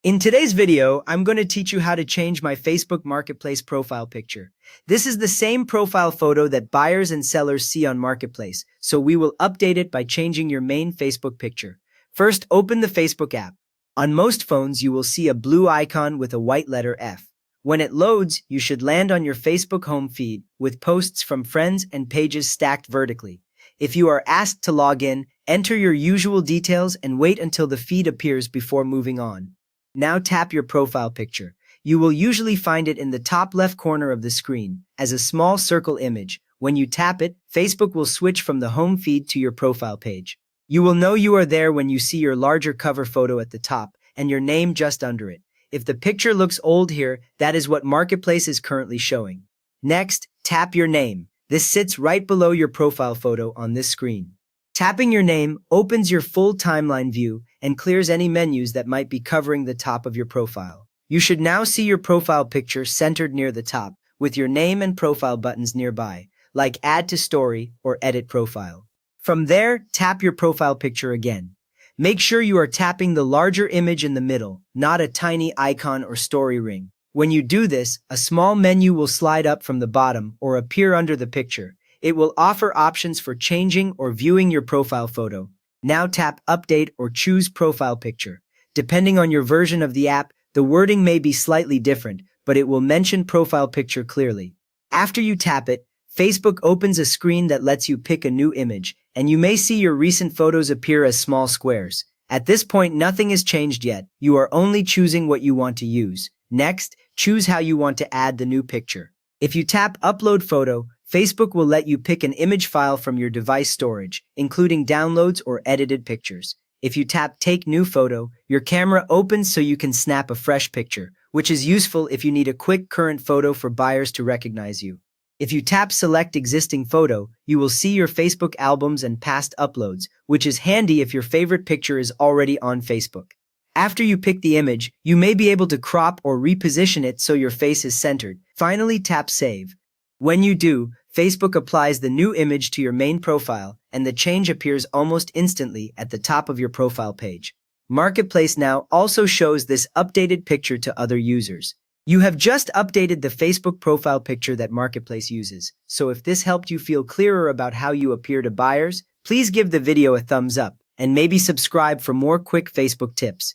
In today's video, I'm going to teach you how to change my Facebook Marketplace profile picture. This is the same profile photo that buyers and sellers see on Marketplace, so we will update it by changing your main Facebook picture. First, open the Facebook app. On most phones, you will see a blue icon with a white letter F. When it loads, you should land on your Facebook home feed with posts from friends and pages stacked vertically. If you are asked to log in, enter your usual details and wait until the feed appears before moving on. Now tap your profile picture. You will usually find it in the top left corner of the screen as a small circle image. When you tap it, Facebook will switch from the home feed to your profile page. You will know you are there when you see your larger cover photo at the top and your name just under it. If the picture looks old here, that is what Marketplace is currently showing. Next, tap your name. This sits right below your profile photo on this screen. Tapping your name opens your full timeline view and clears any menus that might be covering the top of your profile. You should now see your profile picture centered near the top, with your name and profile buttons nearby, like Add to Story or Edit Profile. From there, tap your profile picture again. Make sure you are tapping the larger image in the middle, not a tiny icon or story ring. When you do this, a small menu will slide up from the bottom or appear under the picture. It will offer options for changing or viewing your profile photo. Now tap Update or choose Profile Picture. Depending on your version of the app, the wording may be slightly different, but it will mention Profile Picture clearly. After you tap it, Facebook opens a screen that lets you pick a new image, and you may see your recent photos appear as small squares. At this point, nothing is changed yet. You are only choosing what you want to use. Next, choose how you want to add the new picture. If you tap Upload Photo, Facebook will let you pick an image file from your device storage, including downloads or edited pictures. If you tap Take New Photo, your camera opens so you can snap a fresh picture, which is useful if you need a quick current photo for buyers to recognize you. If you tap Select Existing Photo, you will see your Facebook albums and past uploads, which is handy if your favorite picture is already on Facebook. After you pick the image, you may be able to crop or reposition it so your face is centered. Finally, tap Save. When you do, Facebook applies the new image to your main profile, and the change appears almost instantly at the top of your profile page. Marketplace now also shows this updated picture to other users. You have just updated the Facebook profile picture that Marketplace uses, so if this helped you feel clearer about how you appear to buyers, please give the video a thumbs up, and maybe subscribe for more quick Facebook tips.